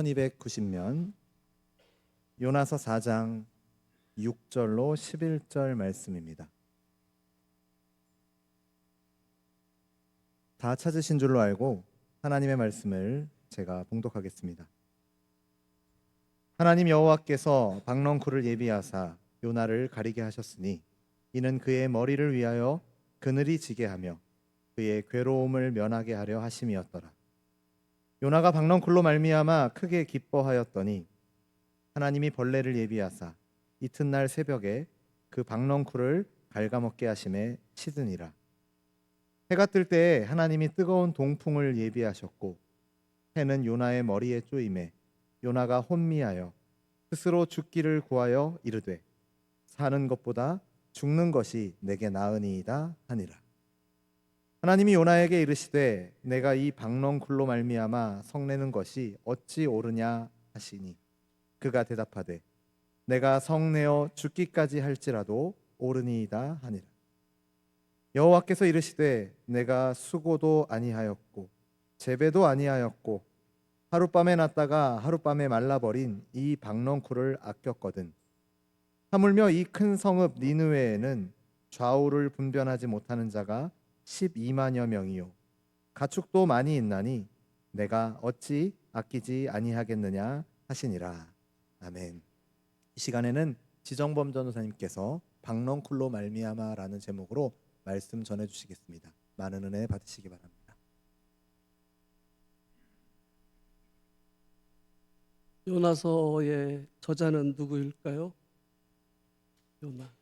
1290면 요나서 4장 6절로 11절 말씀입니다. 다 찾으신 줄로 알고 하나님의 말씀을 제가 봉독하겠습니다. 하나님 여호와께서 박넝쿨을 예비하사 요나를 가리게 하셨으니 이는 그의 머리를 위하여 그늘이 지게 하며 그의 괴로움을 면하게 하려 하심이었더라. 요나가 박넝쿨로 말미암아 크게 기뻐하였더니 하나님이 벌레를 예비하사 이튿날 새벽에 그 박넝쿨을 갉아먹게 하심에 치드니라. 해가 뜰 때에 하나님이 뜨거운 동풍을 예비하셨고 해는 요나의 머리에 쪼임에 요나가 혼미하여 스스로 죽기를 구하여 이르되 사는 것보다 죽는 것이 내게 나으니이다 하니라. 하나님이 요나에게 이르시되 내가 이 박넝쿨로 말미암아 성내는 것이 어찌 옳으냐 하시니 그가 대답하되 내가 성내어 죽기까지 할지라도 옳으니이다 하니라. 여호와께서 이르시되 내가 수고도 아니하였고 재배도 아니하였고 하룻밤에 났다가 하룻밤에 말라버린 이 박넝쿨을 아꼈거든 하물며 이 큰 성읍 니느웨에는 좌우를 분별하지 못하는 자가 12만여 명이요 가축도 많이 있나니 내가 어찌 아끼지 아니하겠느냐 하시니라. 아멘. 이 시간에는 지정범 전도사님께서 박넝쿨로 말미암아라는 제목으로 말씀 전해주시겠습니다. 많은 은혜 받으시기 바랍니다. 요나서의 저자는 누구일까요? 요나.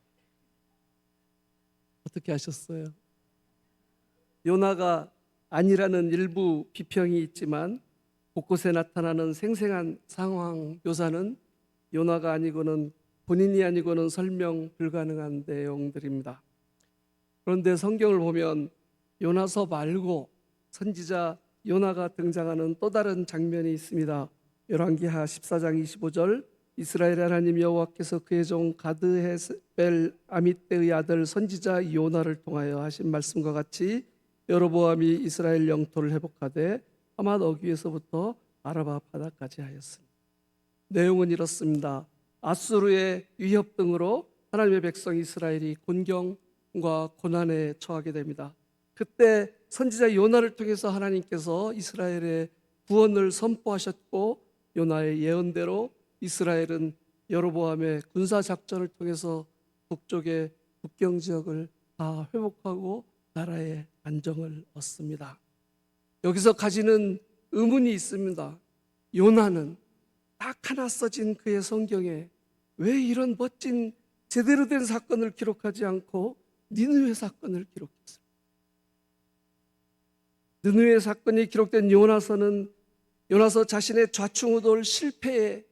어떻게 아셨어요? 요나가 아니라는 일부 비평이 있지만 곳곳에 나타나는 생생한 상황 묘사는 요나가 아니고는 본인이 아니고는 설명 불가능한 내용들입니다. 그런데 성경을 보면 요나서 말고 선지자 요나가 등장하는 또 다른 장면이 있습니다. 열왕기하 14장 25절 이스라엘 하나님 여호와께서 그의 종 가드헤벨 아미떼의 아들 선지자 요나를 통하여 하신 말씀과 같이 여로보암이 이스라엘 영토를 회복하되 하맛 어귀에서부터 아라바 바다까지 하였습니다. 내용은 이렇습니다. 아수르의 위협 등으로 하나님의 백성 이스라엘이 곤경과 고난에 처하게 됩니다. 그때 선지자 요나를 통해서 하나님께서 이스라엘의 구원을 선포하셨고 요나의 예언대로 이스라엘은 여로보암의 군사작전을 통해서 북쪽의 국경 지역을 다 회복하고 나라의 안정을 얻습니다. 여기서 가지는 의문이 있습니다. 요나는 딱 하나 써진 그의 성경에 왜 이런 멋진 제대로 된 사건을 기록하지 않고 니느웨 사건을 기록했을까? 니느웨 사건이 기록된 요나서 자신의 좌충우돌 실패에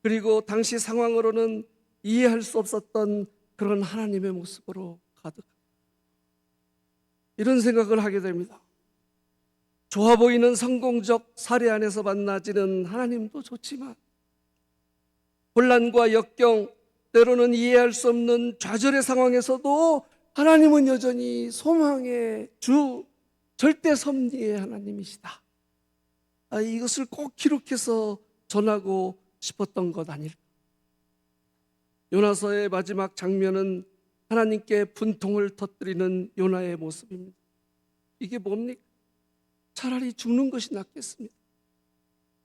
그리고 당시 상황으로는 이해할 수 없었던 그런 하나님의 모습으로 가득합니다. 이런 생각을 하게 됩니다. 좋아 보이는 성공적 사례 안에서 만나지는 하나님도 좋지만 혼란과 역경, 때로는 이해할 수 없는 좌절의 상황에서도 하나님은 여전히 소망의 주, 절대 섭리의 하나님이시다. 이것을 꼭 기록해서 전하고 싶었던 것 아닐까. 요나서의 마지막 장면은 하나님께 분통을 터뜨리는 요나의 모습입니다. 이게 뭡니까? 차라리 죽는 것이 낫겠습니다.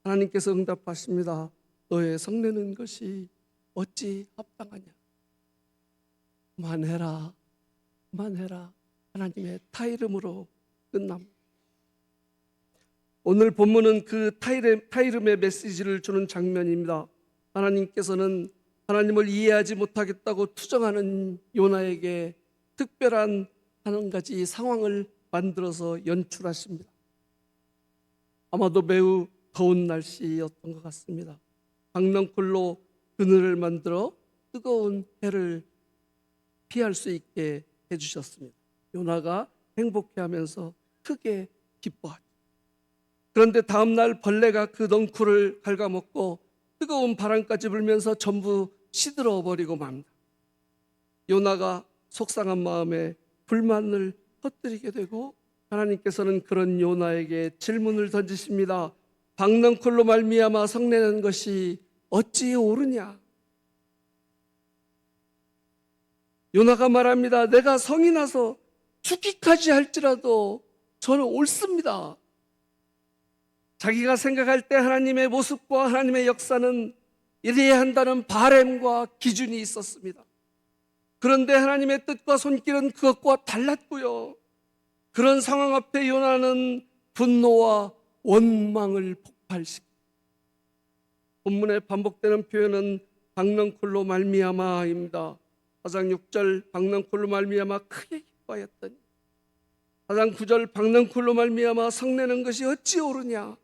하나님께서 응답하십니다. 너의 성내는 것이 어찌 합당하냐. 그만해라. 하나님의 타이름으로 끝납니다. 오늘 본문은 그 타이름의 메시지를 주는 장면입니다. 하나님께서는 하나님을 이해하지 못하겠다고 투정하는 요나에게 특별한 한 가지 상황을 만들어서 연출하십니다. 아마도 매우 더운 날씨였던 것 같습니다. 박넝쿨로 그늘을 만들어 뜨거운 해를 피할 수 있게 해주셨습니다. 요나가 행복해하면서 크게 기뻐하죠. 그런데 다음 날 벌레가 그 넝쿨을 갉아먹고 뜨거운 바람까지 불면서 전부 시들어 버리고 맙니다. 요나가 속상한 마음에 불만을 터뜨리게 되고 하나님께서는 그런 요나에게 질문을 던지십니다. 박넝쿨로 말미암아 성내는 것이 어찌 옳으냐. 요나가 말합니다. 내가 성이 나서 죽기까지 할지라도 저는 옳습니다. 자기가 생각할 때 하나님의 모습과 하나님의 역사는 이래야 한다는 바램과 기준이 있었습니다. 그런데 하나님의 뜻과 손길은 그것과 달랐고요. 그런 상황 앞에 요나는 분노와 원망을 폭발시킵니다. 본문에 반복되는 표현은 박넝쿨로 말미암아입니다. 4장 6절 박넝쿨로 말미암아 크게 기뻐하였더니 4장 9절 박넝쿨로 말미암아 성내는 것이 어찌 옳으냐.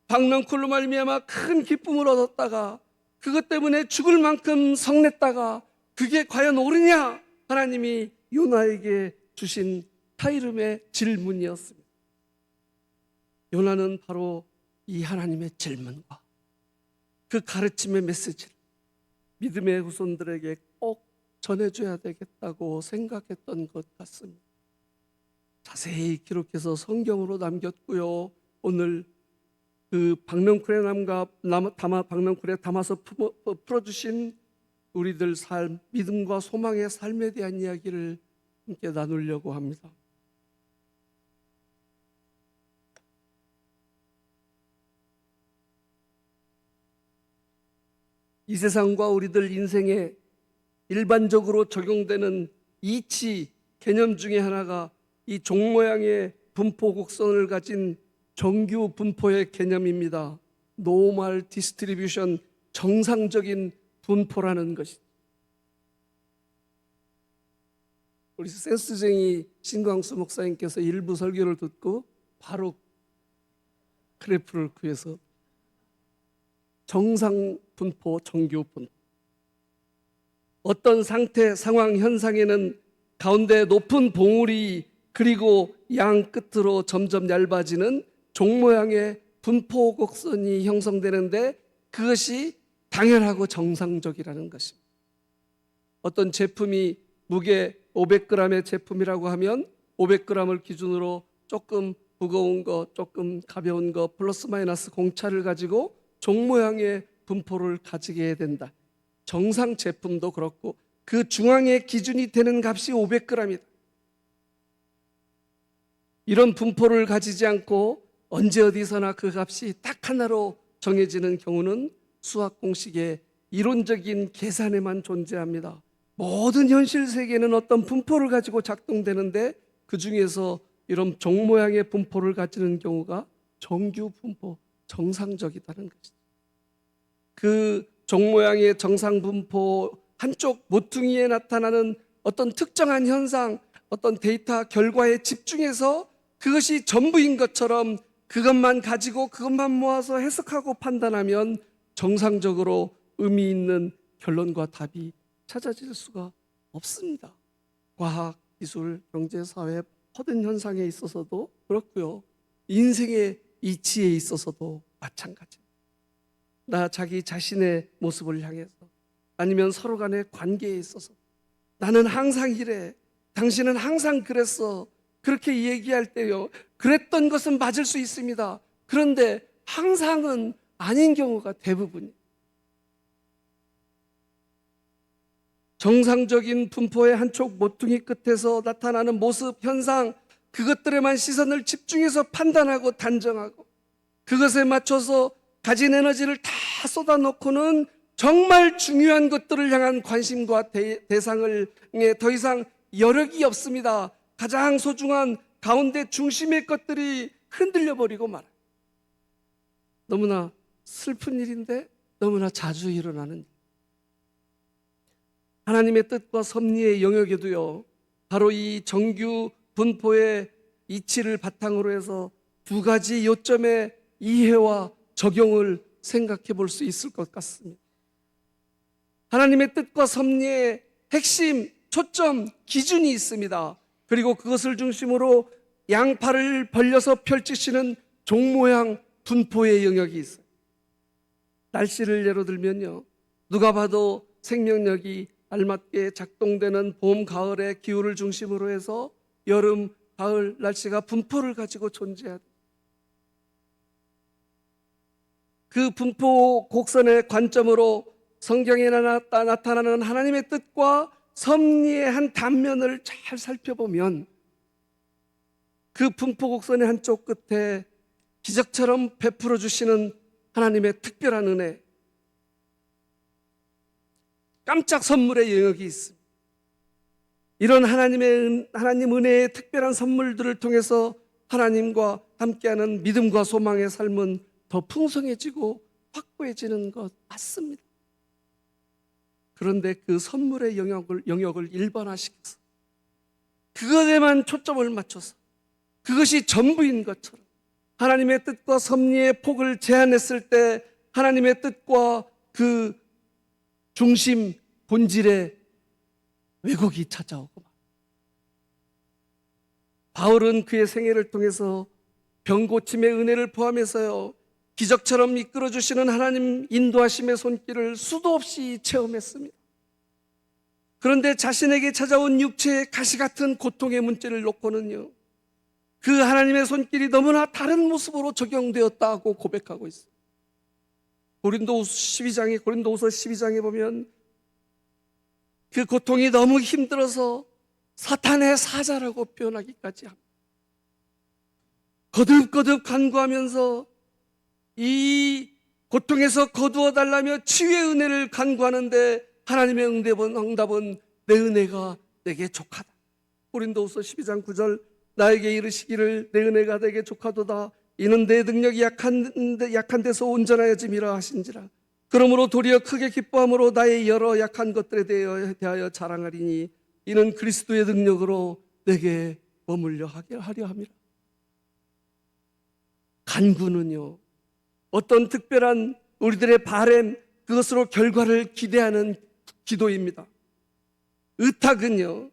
박넝쿨로 말미암아 큰 기쁨을 얻었다가 그것 때문에 죽을 만큼 성냈다가 그게 과연 옳으냐? 하나님이 요나에게 주신 타이름의 질문이었습니다. 요나는 바로 이 하나님의 질문과 그 가르침의 메시지를 믿음의 후손들에게 꼭 전해줘야 되겠다고 생각했던 것 같습니다. 자세히 기록해서 성경으로 남겼고요. 오늘 그 박넝쿨의 박넝쿨에 담아서 풀어주신 우리들 삶, 믿음과 소망의 삶에 대한 이야기를 함께 나누려고 합니다. 이 세상과 우리들 인생에 일반적으로 적용되는 이치 개념 중에 하나가 이 종 모양의 분포 곡선을 가진 정규 분포의 개념입니다. 노멀 디스트리뷰션, 정상적인 분포라는 것이. 우리 센스쟁이 신광수 목사님께서 일부 설교를 듣고 바로 그래프를 구해서 정상 분포, 정규 분포. 어떤 상태, 상황, 현상에는 가운데 높은 봉우리 그리고 양 끝으로 점점 얇아지는 종 모양의 분포 곡선이 형성되는데 그것이 당연하고 정상적이라는 것입니다. 어떤 제품이 무게 500g의 제품이라고 하면 500g을 기준으로 조금 무거운 거, 조금 가벼운 거, 플러스 마이너스 공차를 가지고 종 모양의 분포를 가지게 해야 된다. 정상 제품도 그렇고 그 중앙의 기준이 되는 값이 500g이다. 이런 분포를 가지지 않고 언제 어디서나 그 값이 딱 하나로 정해지는 경우는 수학 공식의 이론적인 계산에만 존재합니다. 모든 현실 세계는 어떤 분포를 가지고 작동되는데 그 중에서 이런 종 모양의 분포를 가지는 경우가 정규 분포, 정상적이다는 것이죠. 그 종 모양의 정상 분포 한쪽 모퉁이에 나타나는 어떤 특정한 현상, 어떤 데이터 결과에 집중해서 그것이 전부인 것처럼 그것만 가지고 그것만 모아서 해석하고 판단하면 정상적으로 의미 있는 결론과 답이 찾아질 수가 없습니다. 과학, 기술, 경제, 사회 모든 현상에 있어서도 그렇고요. 인생의 이치에 있어서도 마찬가지입니다. 나 자기 자신의 모습을 향해서 아니면 서로 간의 관계에 있어서 나는 항상 이래, 당신은 항상 그랬어, 그렇게 얘기할 때요, 그랬던 것은 맞을 수 있습니다. 그런데 항상은 아닌 경우가 대부분이에요. 정상적인 분포의 한쪽 모퉁이 끝에서 나타나는 모습, 현상, 그것들에만 시선을 집중해서 판단하고 단정하고 그것에 맞춰서 가진 에너지를 다 쏟아놓고는 정말 중요한 것들을 향한 관심과 대상을 더 이상 여력이 없습니다. 가장 소중한 가운데 중심의 것들이 흔들려 버리고 말아요. 너무나 슬픈 일인데 너무나 자주 일어나는 일. 하나님의 뜻과 섭리의 영역에도요, 바로 이 정규 분포의 이치를 바탕으로 해서 두 가지 요점의 이해와 적용을 생각해 볼 수 있을 것 같습니다. 하나님의 뜻과 섭리의 핵심, 초점, 기준이 있습니다. 그리고 그것을 중심으로 양팔을 벌려서 펼치시는 종 모양 분포의 영역이 있어요. 날씨를 예로 들면요, 누가 봐도 생명력이 알맞게 작동되는 봄, 가을의 기후를 중심으로 해서 여름, 가을 날씨가 분포를 가지고 존재합니다. 그 분포 곡선의 관점으로 성경에 나타나는 하나님의 뜻과 섭리의 한 단면을 잘 살펴보면 그 분포 곡선의 한쪽 끝에 기적처럼 베풀어 주시는 하나님의 특별한 은혜, 깜짝 선물의 영역이 있습니다. 이런 하나님 은혜의 특별한 선물들을 통해서 하나님과 함께하는 믿음과 소망의 삶은 더 풍성해지고 확고해지는 것 맞습니다. 그런데 그 선물의 영역을 일반화시켜서 그것에만 초점을 맞춰서 그것이 전부인 것처럼 하나님의 뜻과 섭리의 폭을 제한했을 때 하나님의 뜻과 그 중심 본질의 왜곡이 찾아오고 바울은 그의 생애를 통해서 병고침의 은혜를 포함해서요 기적처럼 이끌어주시는 하나님 인도하심의 손길을 수도 없이 체험했습니다. 그런데 자신에게 찾아온 육체의 가시같은 고통의 문제를 놓고는요 그 하나님의 손길이 너무나 다른 모습으로 적용되었다고 고백하고 있습니다. 고린도후서 12장에 보면 그 고통이 너무 힘들어서 사탄의 사자라고 표현하기까지 합니다. 거듭거듭 간구하면서 이 고통에서 거두어 달라며 치유의 은혜를 간구하는데 하나님의 응답은 내 은혜가 내게 족하다. 고린도후서 12장 9절 나에게 이르시기를 내 은혜가 내게 족하도다. 이는 내 능력이 약한 데서 온전하여짐이라 하신지라. 그러므로 도리어 크게 기뻐함으로 나의 여러 약한 것들에 대하여 자랑하리니 이는 그리스도의 능력으로 내게 머물려 하려 함이라. 간구는요 어떤 특별한 우리들의 바램 그것으로 결과를 기대하는 기도입니다. 의탁은요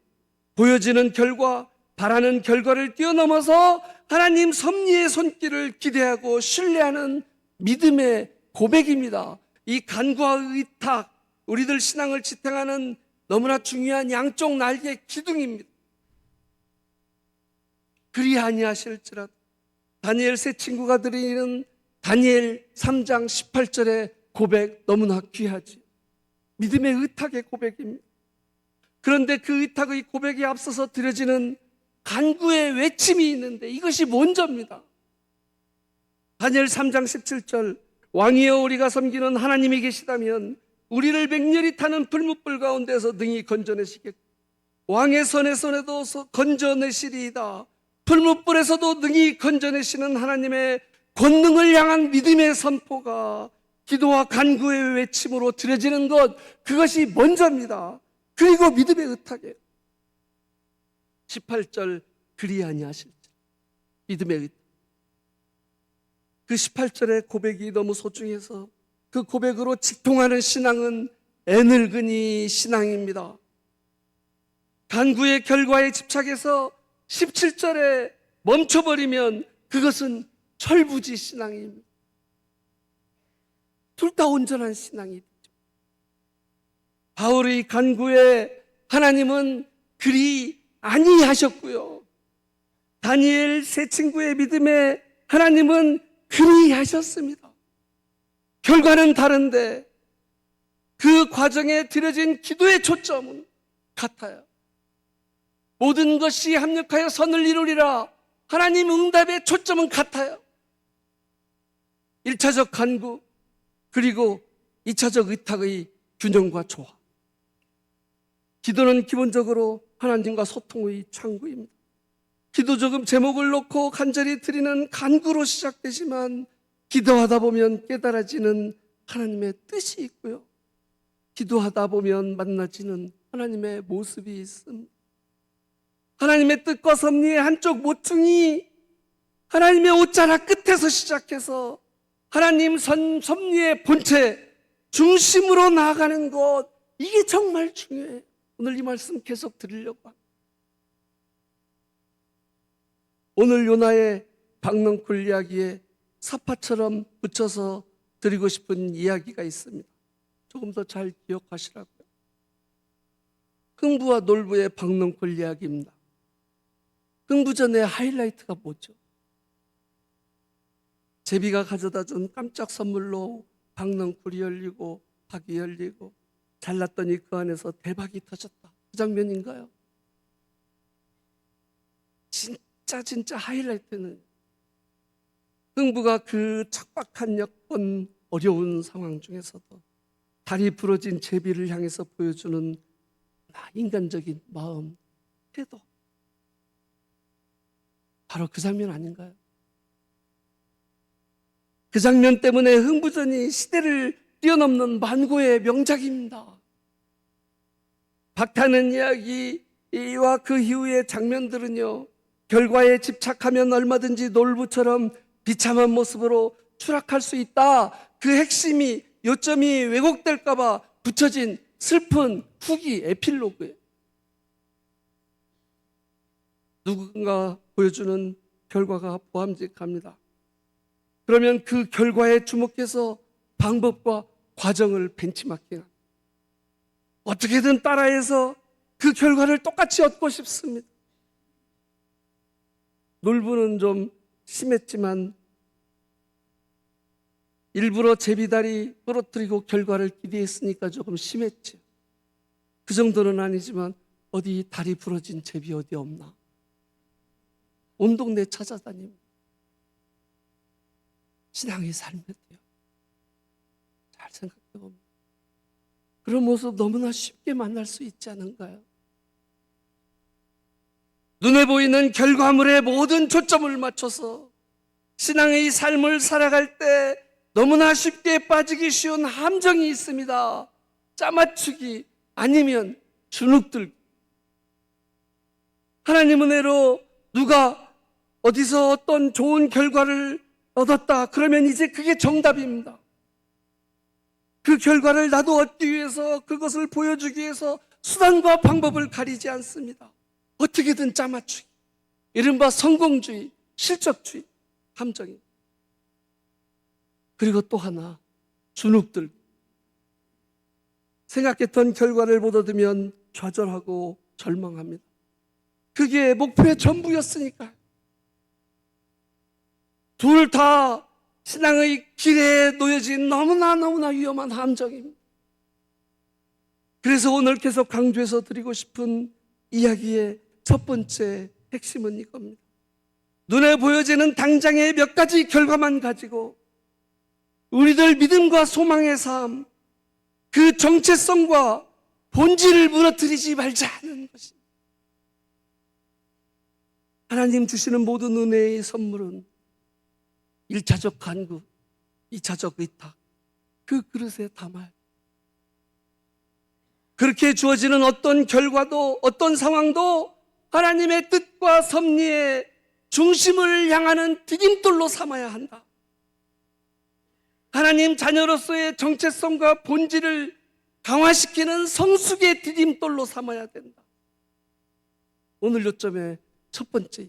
보여지는 결과 바라는 결과를 뛰어넘어서 하나님 섭리의 손길을 기대하고 신뢰하는 믿음의 고백입니다. 이 간구와 의탁 우리들 신앙을 지탱하는 너무나 중요한 양쪽 날개 기둥입니다. 그리 아니하실지라도 다니엘 세 친구가 드리는 다니엘 3장 18절의 고백 너무나 귀하지. 믿음의 의탁의 고백입니다. 그런데 그 의탁의 고백에 앞서서 드려지는 간구의 외침이 있는데 이것이 먼저입니다. 다니엘 3장 17절 왕이여 우리가 섬기는 하나님이 계시다면 우리를 맹렬히 타는 불뭇불 가운데서 능히 건져내시겠고 왕의 손에 손에도 건져내시리이다. 불뭇불에서도 능히 건져내시는 하나님의 권능을 향한 믿음의 선포가 기도와 간구의 외침으로 드려지는 것 그것이 먼저입니다. 그리고 믿음의 의탁이에요. 18절 그리 아니하실지 믿음의 의탁. 그 18절의 고백이 너무 소중해서 그 고백으로 직통하는 신앙은 애늙은이 신앙입니다. 간구의 결과에 집착해서 17절에 멈춰버리면 그것은 철부지 신앙입니다. 둘 다 온전한 신앙이 되죠. 바울의 간구에 하나님은 그리 아니하셨고요. 다니엘 세 친구의 믿음에 하나님은 그리 하셨습니다. 결과는 다른데 그 과정에 드려진 기도의 초점은 같아요. 모든 것이 합력하여 선을 이루리라. 하나님 응답의 초점은 같아요. 1차적 간구 그리고 2차적 의탁의 균형과 조화. 기도는 기본적으로 하나님과 소통의 창구입니다. 기도적 제목을 놓고 간절히 드리는 간구로 시작되지만 기도하다 보면 깨달아지는 하나님의 뜻이 있고요. 기도하다 보면 만나지는 하나님의 모습이 있습니다. 하나님의 뜻과 섭리의 한쪽 모퉁이 하나님의 옷자락 끝에서 시작해서 하나님 섭리의 본체 중심으로 나아가는 것 이게 정말 중요해요. 오늘 이 말씀 계속 드리려고 합니다. 오늘 요나의 박넝쿨 이야기에 사파처럼 붙여서 드리고 싶은 이야기가 있습니다. 조금 더 잘 기억하시라고요. 흥부와 놀부의 박넝쿨 이야기입니다. 흥부전의 하이라이트가 뭐죠? 제비가 가져다 준 깜짝 선물로 박넝쿨이 열리고 박이 열리고 잘랐더니 그 안에서 대박이 터졌다. 그 장면인가요? 진짜 하이라이트는 흥부가 그 척박한 여건 어려운 상황 중에서도 다리 부러진 제비를 향해서 보여주는 인간적인 마음, 태도, 바로 그 장면 아닌가요? 그 장면 때문에 흥부전이 시대를 뛰어넘는 만고의 명작입니다. 박타는 이야기와 그 이후의 장면들은요, 결과에 집착하면 얼마든지 놀부처럼 비참한 모습으로 추락할 수 있다. 그 핵심이, 요점이 왜곡될까봐 붙여진 슬픈 후기, 에필로그예요. 누군가 보여주는 결과가 보암직합니다. 그러면 그 결과에 주목해서 방법과 과정을 벤치마킹합니다. 어떻게든 따라해서 그 결과를 똑같이 얻고 싶습니다. 놀부는 좀 심했지만 일부러 제비다리 부러뜨리고 결과를 기대했으니까 조금 심했죠. 그 정도는 아니지만 어디 다리 부러진 제비 어디 없나? 온 동네 찾아다닙니다. 신앙의 삶에도요. 잘 생각해보면 그런 모습 너무나 쉽게 만날 수 있지 않은가요? 눈에 보이는 결과물에 모든 초점을 맞춰서 신앙의 삶을 살아갈 때 너무나 쉽게 빠지기 쉬운 함정이 있습니다. 짜맞추기 아니면 주눅들기. 하나님 은혜로 누가 어디서 어떤 좋은 결과를 얻었다. 그러면 이제 그게 정답입니다. 그 결과를 나도 얻기 위해서, 그것을 보여주기 위해서 수단과 방법을 가리지 않습니다. 어떻게든 짜맞추기. 이른바 성공주의, 실적주의, 함정이. 그리고 또 하나, 주눅들기. 생각했던 결과를 못 얻으면 좌절하고 절망합니다. 그게 목표의 전부였으니까. 둘 다 신앙의 길에 놓여진 너무나 위험한 함정입니다. 그래서 오늘 계속 강조해서 드리고 싶은 이야기의 첫 번째 핵심은 이겁니다. 눈에 보여지는 당장의 몇 가지 결과만 가지고 우리들 믿음과 소망의 삶, 그 정체성과 본질을 무너뜨리지 말자는 것입니다. 하나님 주시는 모든 은혜의 선물은 1차적 간구, 2차적 의탁, 그 그릇에 담아요. 그렇게 주어지는 어떤 결과도, 어떤 상황도 하나님의 뜻과 섭리의 중심을 향하는 디딤돌로 삼아야 한다. 하나님 자녀로서의 정체성과 본질을 강화시키는 성숙의 디딤돌로 삼아야 된다. 오늘 요점의 첫 번째.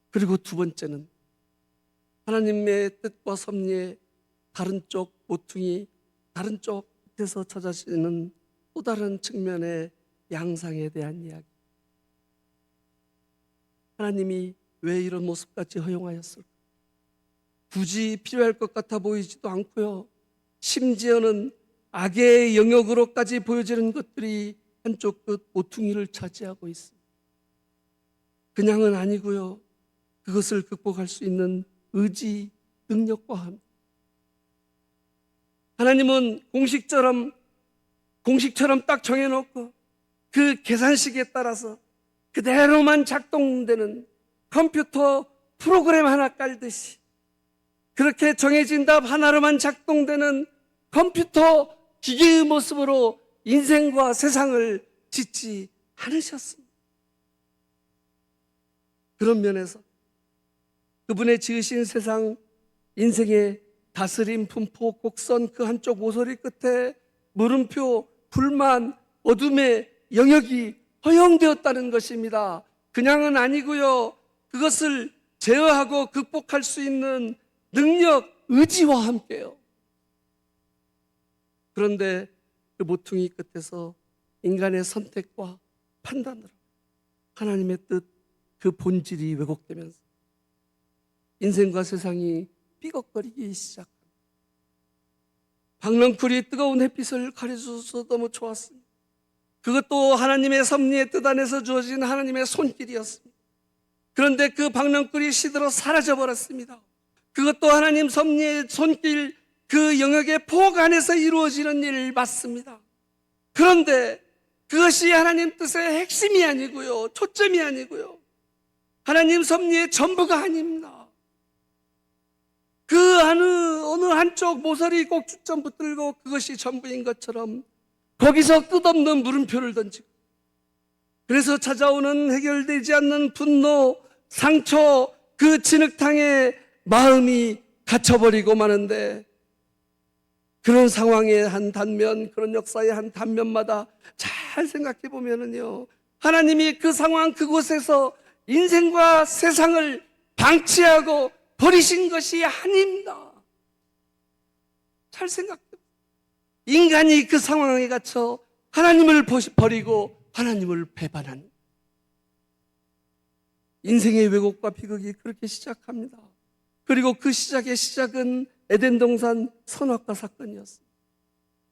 그리고 두 번째는 하나님의 뜻과 섭리의 다른 쪽 모퉁이, 다른 쪽 끝에서 찾아지는 또 다른 측면의 양상에 대한 이야기. 하나님이 왜 이런 모습까지 허용하였을까? 굳이 필요할 것 같아 보이지도 않고요. 심지어는 악의 영역으로까지 보여지는 것들이 한쪽 끝 모퉁이를 차지하고 있습니다. 그냥은 아니고요. 그것을 극복할 수 있는 의지, 능력과 함께. 하나님은 공식처럼 딱 정해놓고 그 계산식에 따라서 그대로만 작동되는 컴퓨터 프로그램 하나 깔듯이 그렇게 정해진 답 하나로만 작동되는 컴퓨터 기계의 모습으로 인생과 세상을 짓지 않으셨습니다. 그런 면에서 그분의 지으신 세상, 인생의 다스림, 분포, 곡선 그 한쪽 모서리 끝에 물음표, 불만, 어둠의 영역이 허용되었다는 것입니다. 그냥은 아니고요. 그것을 제어하고 극복할 수 있는 능력, 의지와 함께요. 그런데 그 모퉁이 끝에서 인간의 선택과 판단으로 하나님의 뜻, 그 본질이 왜곡되면서 인생과 세상이 삐걱거리기 시작합니다. 박넝쿨이 뜨거운 햇빛을 가려줘서 너무 좋았습니다. 그것도 하나님의 섭리의 뜻 안에서 주어진 하나님의 손길이었습니다. 그런데 그 박넝쿨이 시들어 사라져버렸습니다. 그것도 하나님 섭리의 손길, 그 영역의 폭 안에서 이루어지는 일 맞습니다. 그런데 그것이 하나님 뜻의 핵심이 아니고요, 초점이 아니고요, 하나님 섭리의 전부가 아닙니다. 그 어느 한쪽 모서리 꼭 초점 붙들고 그것이 전부인 것처럼 거기서 끝없는 물음표를 던지고, 그래서 찾아오는 해결되지 않는 분노, 상처, 그 진흙탕에 마음이 갇혀버리고 마는데, 그런 상황의 한 단면, 그런 역사의 한 단면마다 잘 생각해 보면은요, 하나님이 그 상황 그곳에서 인생과 세상을 방치하고 버리신 것이 아닙니다. 잘 생각해. 인간이 그 상황에 갇혀 하나님을 버리고 하나님을 배반한 인생의 왜곡과 비극이 그렇게 시작합니다. 그리고 그 시작은 에덴 동산 선악과 사건이었습니다.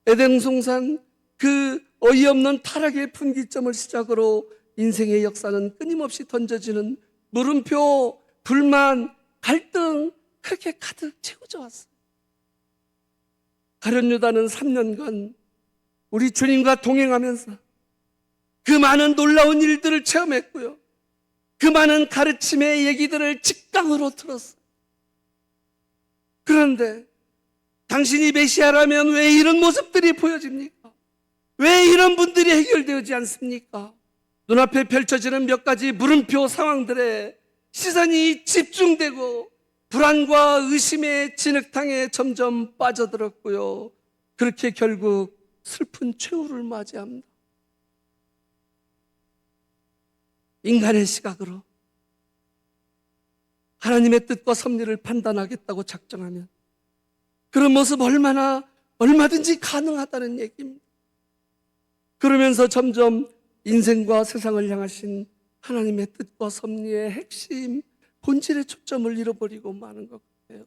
에덴 동산 그 어이없는 타락의 분기점을 시작으로 인생의 역사는 끊임없이 던져지는 물음표, 불만, 갈등, 그렇게 가득 채워져 왔어요. 가룟 유다는 3년간 우리 주님과 동행하면서 그 많은 놀라운 일들을 체험했고요, 그 많은 가르침의 얘기들을 직강으로 들었어요. 그런데 당신이 메시아라면 왜 이런 모습들이 보여집니까? 왜 이런 분들이 해결되지 않습니까? 눈앞에 펼쳐지는 몇 가지 물음표 상황들에 시선이 집중되고 불안과 의심의 진흙탕에 점점 빠져들었고요, 그렇게 결국 슬픈 최후를 맞이합니다. 인간의 시각으로 하나님의 뜻과 섭리를 판단하겠다고 작정하면 그런 모습 얼마든지 가능하다는 얘기입니다. 그러면서 점점 인생과 세상을 향하신 하나님의 뜻과 섭리의 핵심, 본질의 초점을 잃어버리고 마는 것 같아요.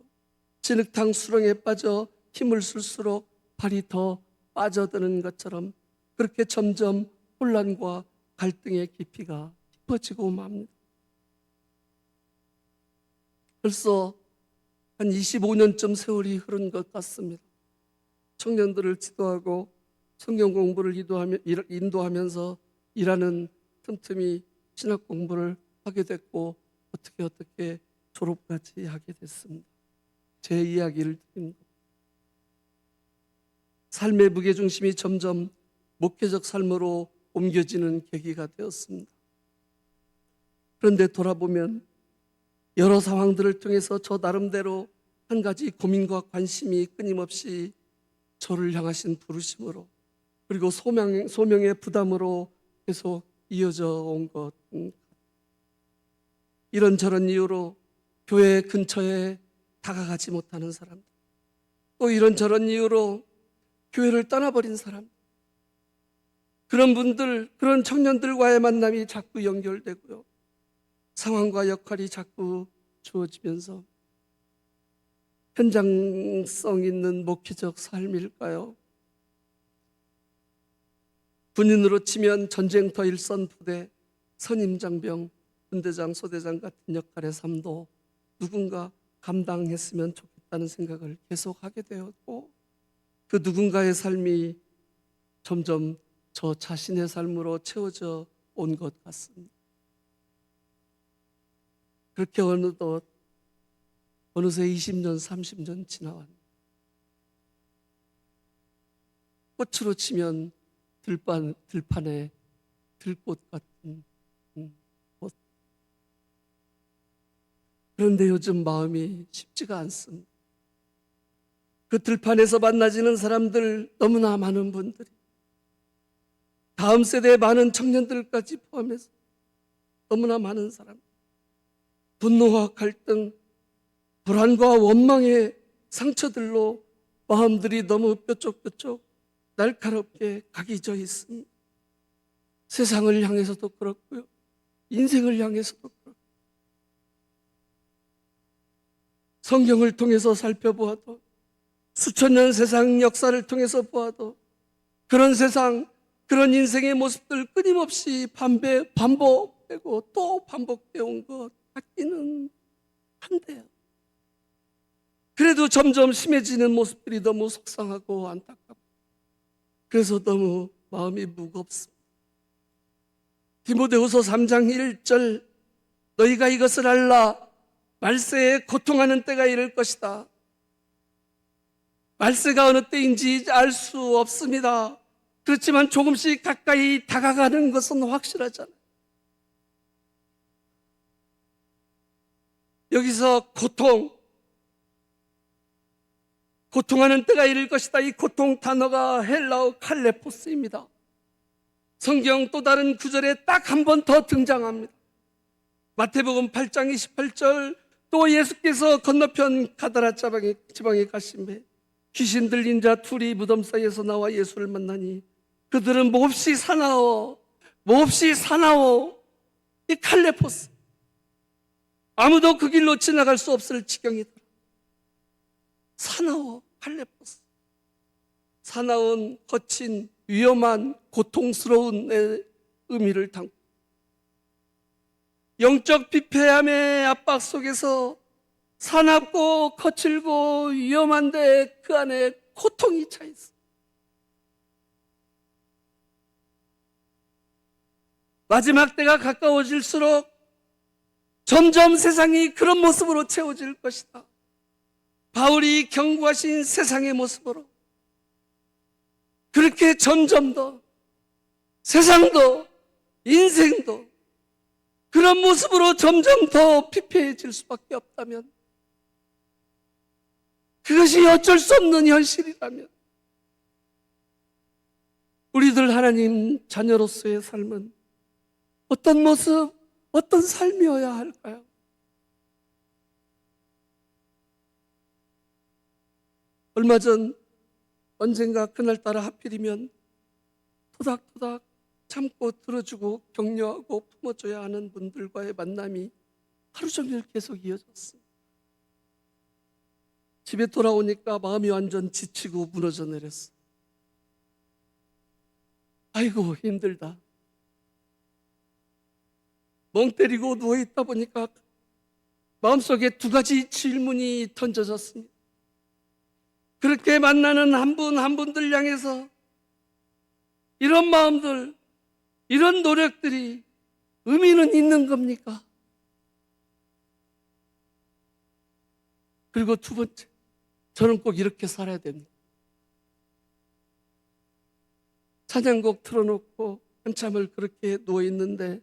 진흙탕 수렁에 빠져 힘을 쓸수록 발이 더 빠져드는 것처럼 그렇게 점점 혼란과 갈등의 깊이가 깊어지고 맙니다. 벌써 한 25년쯤 세월이 흐른 것 같습니다. 청년들을 지도하고 성경 공부를 인도하면서 일하는 틈틈이 신학 공부를 하게 됐고 어떻게 졸업까지 하게 됐습니다. 제 이야기를 드립니다. 삶의 무게중심이 점점 목회적 삶으로 옮겨지는 계기가 되었습니다. 그런데 돌아보면 여러 상황들을 통해서 저 나름대로 한 가지 고민과 관심이 끊임없이 저를 향하신 부르심으로, 그리고 소명의 부담으로 계속 이어져 온 것, 이런저런 이유로 교회 근처에 다가가지 못하는 사람들, 또 이런저런 이유로 교회를 떠나버린 사람, 그런 분들, 그런 청년들과의 만남이 자꾸 연결되고요, 상황과 역할이 자꾸 주어지면서 현장성 있는 목회적 삶일까요? 군인으로 치면 전쟁터 일선 부대, 선임장병, 분대장, 소대장 같은 역할의 삶도 누군가 감당했으면 좋겠다는 생각을 계속하게 되었고, 그 누군가의 삶이 점점 저 자신의 삶으로 채워져 온 것 같습니다. 그렇게 어느새 20년, 30년 지나왔네요. 꽃으로 치면 들판에 들꽃 같은 꽃. 그런데 요즘 마음이 쉽지가 않습니다. 그 들판에서 만나지는 사람들, 너무나 많은 분들이, 다음 세대의 많은 청년들까지 포함해서 너무나 많은 사람, 분노와 갈등, 불안과 원망의 상처들로 마음들이 너무 뾰족뾰족 날카롭게 각이져 있습니다. 세상을 향해서도 그렇고요, 인생을 향해서도 그렇고. 성경을 통해서 살펴보아도, 수천 년 세상 역사를 통해서 보아도 그런 세상, 그런 인생의 모습들 끊임없이 반복되고 또 반복되어 온 것 같기는 한데요. 그래도 점점 심해지는 모습들이 너무 속상하고 안타깝고, 그래서 너무 마음이 무겁습니다. 디모데후서 3장 1절, 너희가 이것을 알라. 말세에 고통하는 때가 이를 것이다. 말세가 어느 때인지 알 수 없습니다. 그렇지만 조금씩 가까이 다가가는 것은 확실하잖아요. 여기서 고통하는 때가 이를 것이다. 이 고통 단어가 헬라어 칼레포스입니다. 성경 또 다른 구절에 딱 한 번 더 등장합니다. 마태복음 8장 28절, 또 예수께서 건너편 가다라 지방에 가심에 귀신 들린 자 둘이 무덤 사이에서 나와 예수를 만나니 그들은 몹시 사나워. 이 칼레포스, 아무도 그 길로 지나갈 수 없을 지경이더라. 사나워, 칼레포스. 사나운, 거친, 위험한, 고통스러운 의미를 담고, 영적 피폐함의 압박 속에서 사납고 거칠고 위험한데 그 안에 고통이 차 있어. 마지막 때가 가까워질수록 점점 세상이 그런 모습으로 채워질 것이다. 바울이 경고하신 세상의 모습으로 그렇게 점점 더 세상도 인생도 그런 모습으로 점점 더 피폐해질 수밖에 없다면, 그것이 어쩔 수 없는 현실이라면, 우리들 하나님 자녀로서의 삶은 어떤 모습, 어떤 삶이어야 할까요? 얼마 전 언젠가 그날따라 하필이면 토닥토닥 참고 들어주고 격려하고 품어줘야 하는 분들과의 만남이 하루 종일 계속 이어졌습니다. 집에 돌아오니까 마음이 완전 지치고 무너져 내렸어. 아이고 힘들다. 멍 때리고 누워있다 보니까 마음속에 두 가지 질문이 던져졌습니다. 그렇게 만나는 한 분 한 분들 향해서 이런 마음들, 이런 노력들이 의미는 있는 겁니까? 그리고 두 번째, 저는 꼭 이렇게 살아야 됩니다. 찬양곡 틀어놓고 한참을 그렇게 누워있는데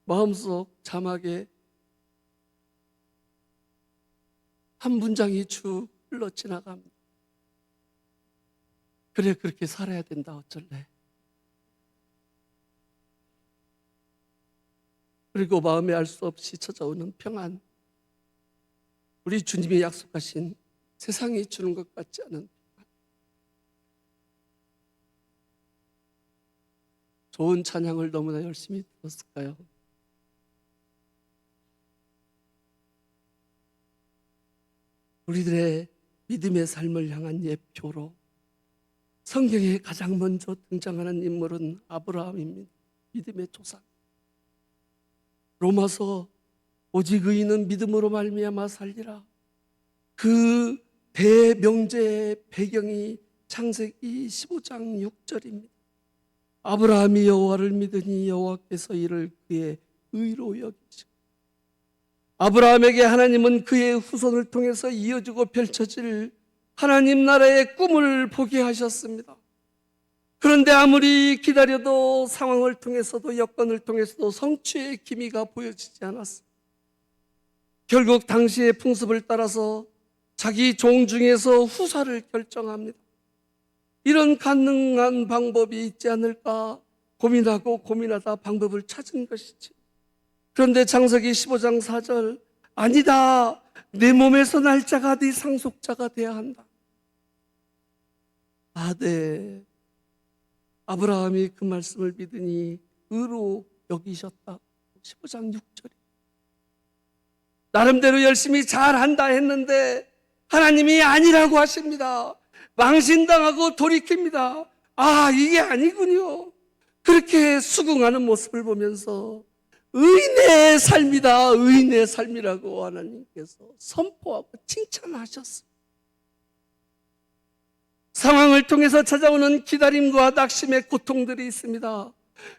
마음속 자막에 한 문장이 쭉 흘러 지나갑니다. 그래, 그렇게 살아야 된다. 어쩔래. 그리고 마음에 알 수 없이 찾아오는 평안, 우리 주님이 약속하신 세상이 주는 것 같지 않은 평안. 좋은 찬양을 너무나 열심히 들었을까요? 우리들의 믿음의 삶을 향한 예표로 성경에 가장 먼저 등장하는 인물은 아브라함입니다. 믿음의 조상. 로마서 오직 의인은 믿음으로 말미암아 살리라. 그 대명제의 배경이 창세기 15장 6절입니다. 아브라함이 여호와를 믿으니 여호와께서 이를 그의 의로 여기시고, 아브라함에게 하나님은 그의 후손을 통해서 이어지고 펼쳐질 하나님 나라의 꿈을 보게 하셨습니다. 그런데 아무리 기다려도 상황을 통해서도 여건을 통해서도 성취의 기미가 보여지지 않았습니다. 결국 당시의 풍습을 따라서 자기 종 중에서 후사를 결정합니다. 이런 가능한 방법이 있지 않을까 고민하고 고민하다 방법을 찾은 것이지. 그런데 창세기 15장 4절, 아니다. 내 몸에서 날 자가 네 상속자가 돼야 한다. 아, 네. 아브라함이 그 말씀을 믿으니 의로 여기셨다. 15장 6절이. 나름대로 열심히 잘한다 했는데 하나님이 아니라고 하십니다. 망신당하고 돌이킵니다. 아, 이게 아니군요. 그렇게 수긍하는 모습을 보면서 의인의 삶이다, 의인의 삶이라고 하나님께서 선포하고 칭찬하셨습니다. 상황을 통해서 찾아오는 기다림과 낙심의 고통들이 있습니다.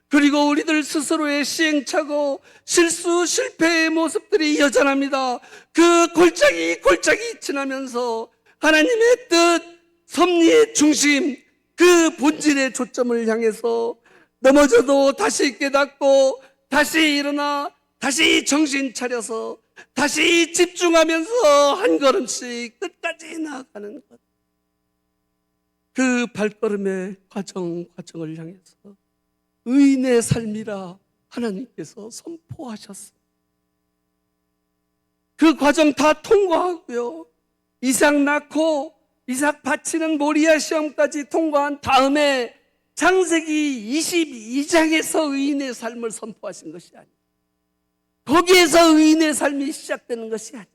그리고 우리들 스스로의 시행착오, 실수, 실패의 모습들이 여전합니다. 그 골짜기 지나면서 하나님의 뜻, 섭리의 중심, 그 본질의 초점을 향해서 넘어져도 다시 깨닫고 다시 일어나 다시 정신 차려서 다시 집중하면서 한 걸음씩 끝까지 나아가는 것. 그 발걸음의 과정을 향해서 의인의 삶이라 하나님께서 선포하셨습니다. 그 과정 다 통과하고요. 이삭 낳고 이삭 바치는 모리아 시험까지 통과한 다음에 창세기 22장에서 의인의 삶을 선포하신 것이 아니에요. 거기에서 의인의 삶이 시작되는 것이 아니에요.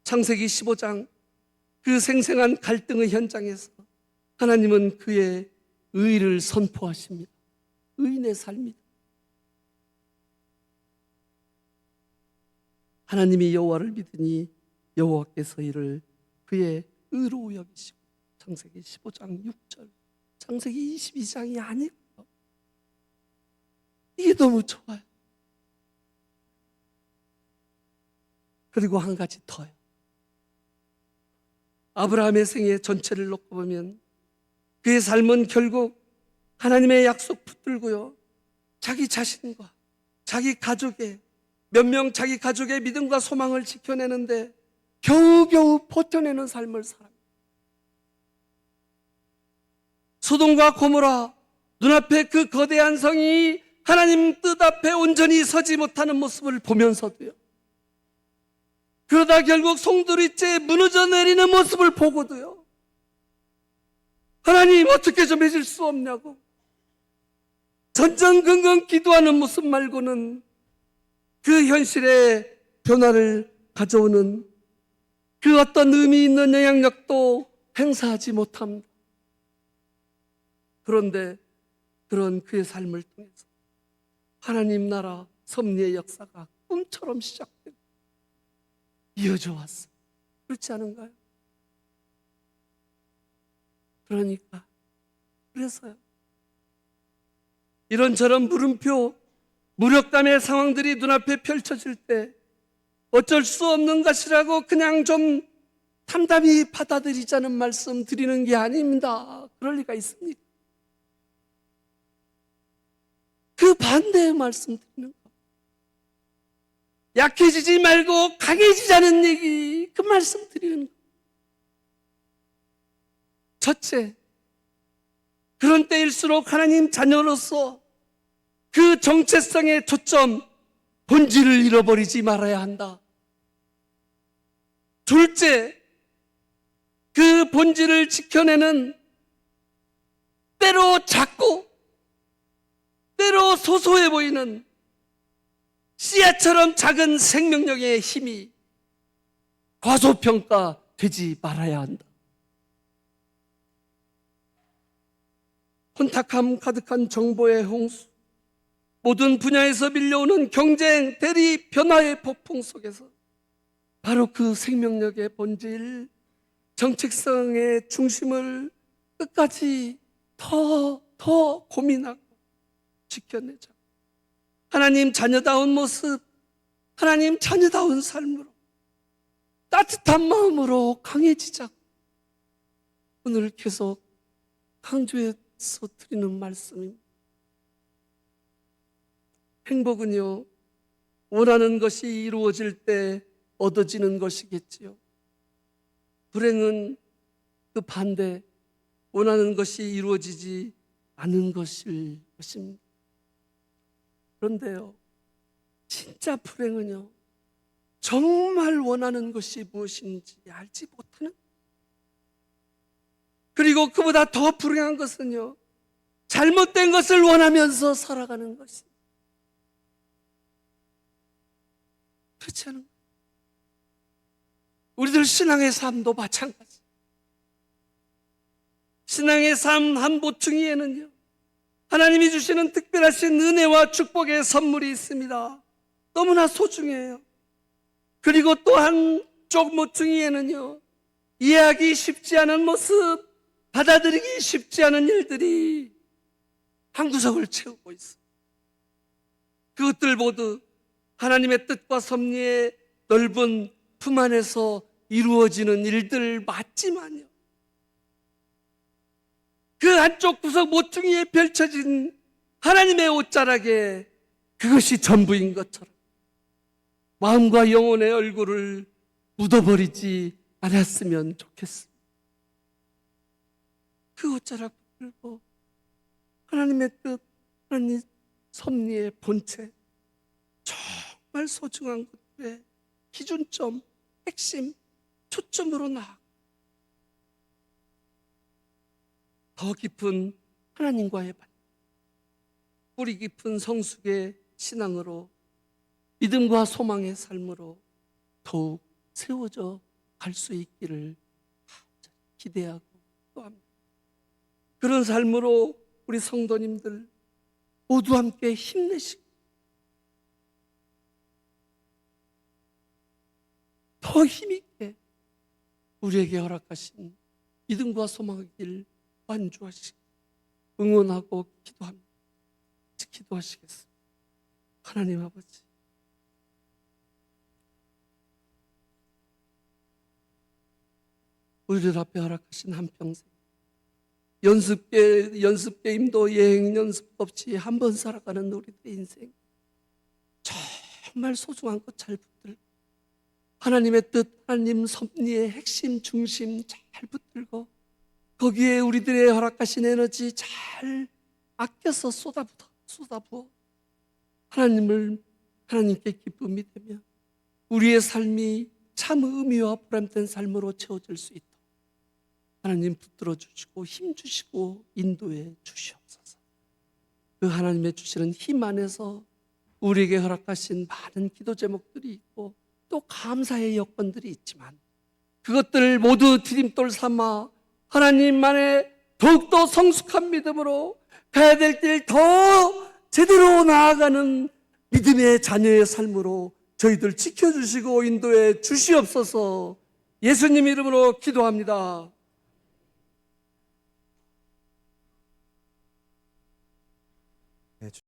창세기 15장 그 생생한 갈등의 현장에서 하나님은 그의 의를 선포하십니다. 의인의 삶이다. 하나님이 여호와를 믿으니 여호와께서 이를 그의 의로 여기시고. 창세기 15장 6절, 창세기 22장이 아니고 이게 너무 좋아요. 그리고 한 가지 더요. 아브라함의 생애 전체를 놓고 보면 그의 삶은 결국 하나님의 약속 붙들고요, 자기 자신과 자기 가족의 몇 명 자기 가족의 믿음과 소망을 지켜내는데 겨우겨우 버텨내는 삶을 살아요. 소돔과 고모라, 눈앞에 그 거대한 성이 하나님 뜻 앞에 온전히 서지 못하는 모습을 보면서도요, 그러다 결국 송두리째 무너져 내리는 모습을 보고도요, 하나님 어떻게 좀 해줄 수 없냐고 전전긍긍 기도하는 모습 말고는 그 현실의 변화를 가져오는 그 어떤 의미 있는 영향력도 행사하지 못합니다. 그런데 그런 그의 삶을 통해서 하나님 나라 섭리의 역사가 꿈처럼 시작되고 이어져 왔어요. 그렇지 않은가요? 그래서요, 이런저런 물음표, 무력감의 상황들이 눈앞에 펼쳐질 때 어쩔 수 없는 것이라고 그냥 좀 담담히 받아들이자는 말씀 드리는 게 아닙니다. 그럴 리가 있습니까? 그 반대의 말씀 드리는 거. 약해지지 말고 강해지자는 얘기, 그 말씀 드리는 거. 첫째, 그런 때일수록 하나님 자녀로서 그 정체성의 초점, 본질을 잃어버리지 말아야 한다. 둘째, 그 본질을 지켜내는 때로 작고 때로 소소해 보이는 씨앗처럼 작은 생명력의 힘이 과소평가되지 말아야 한다. 혼탁함 가득한 정보의 홍수, 모든 분야에서 밀려오는 경쟁, 대리, 변화의 폭풍 속에서 바로 그 생명력의 본질, 정체성의 중심을 끝까지 더 고민하고 지켜내자. 하나님 자녀다운 모습, 하나님 자녀다운 삶으로 따뜻한 마음으로 강해지자. 오늘 계속 강조해서 드리는 말씀입니다. 행복은요, 원하는 것이 이루어질 때 얻어지는 것이겠지요. 불행은 그 반대, 원하는 것이 이루어지지 않은 것일 것입니다. 그런데요, 진짜 불행은요, 정말 원하는 것이 무엇인지 알지 못하는, 그리고 그보다 더 불행한 것은요, 잘못된 것을 원하면서 살아가는 것입니다. 그렇지 않은 거예요. 우리들 신앙의 삶도 마찬가지. 신앙의 삶 한 모퉁이에는요, 하나님이 주시는 특별하신 은혜와 축복의 선물이 있습니다. 너무나 소중해요. 그리고 또 한쪽 모퉁이에는요, 이해하기 쉽지 않은 모습, 받아들이기 쉽지 않은 일들이 한 구석을 채우고 있어요. 그것들 모두 하나님의 뜻과 섭리의 넓은 품 안에서 이루어지는 일들 맞지만요, 그 한쪽 구석 모퉁이에 펼쳐진 하나님의 옷자락에 그것이 전부인 것처럼 마음과 영혼의 얼굴을 묻어버리지 않았으면 좋겠습니다. 그 옷자락 들고 하나님의 뜻, 하나님 섭리의 본체, 정말 소중한 것들의 기준점, 핵심, 초점으로 나아가 더 깊은 하나님과의 반, 뿌리 깊은 성숙의 신앙으로, 믿음과 소망의 삶으로 더욱 세워져 갈 수 있기를 기대하고 또합니다. 그런 삶으로 우리 성도님들 모두 함께 힘내시고 더 힘있게 우리에게 허락하신 믿음과 소망의 길 완주하시고 응원하고 기도합니다. 기도하시겠습니다. 하나님 아버지, 우리들 앞에 허락하신 한평생, 연습 게임도 여행 연습 없이 한 번 살아가는 우리들의 인생, 정말 소중한 것 잘 붙들고 하나님의 뜻, 하나님 섭리의 핵심, 중심 잘 붙들고 거기에 우리들의 허락하신 에너지 잘 아껴서 쏟아부어 하나님께 기쁨이 되며 우리의 삶이 참 의미와 보람된 삶으로 채워질 수 있도록 하나님 붙들어 주시고 힘 주시고 인도해 주시옵소서. 그 하나님의 주시는 힘 안에서 우리에게 허락하신 많은 기도 제목들이 있고 또 감사의 여건들이 있지만 그것들을 모두 디딤돌 삼아 하나님만의 더욱더 성숙한 믿음으로 가야 될 길 더 제대로 나아가는 믿음의 자녀의 삶으로 저희들 지켜주시고 인도해 주시옵소서. 예수님 이름으로 기도합니다. 네,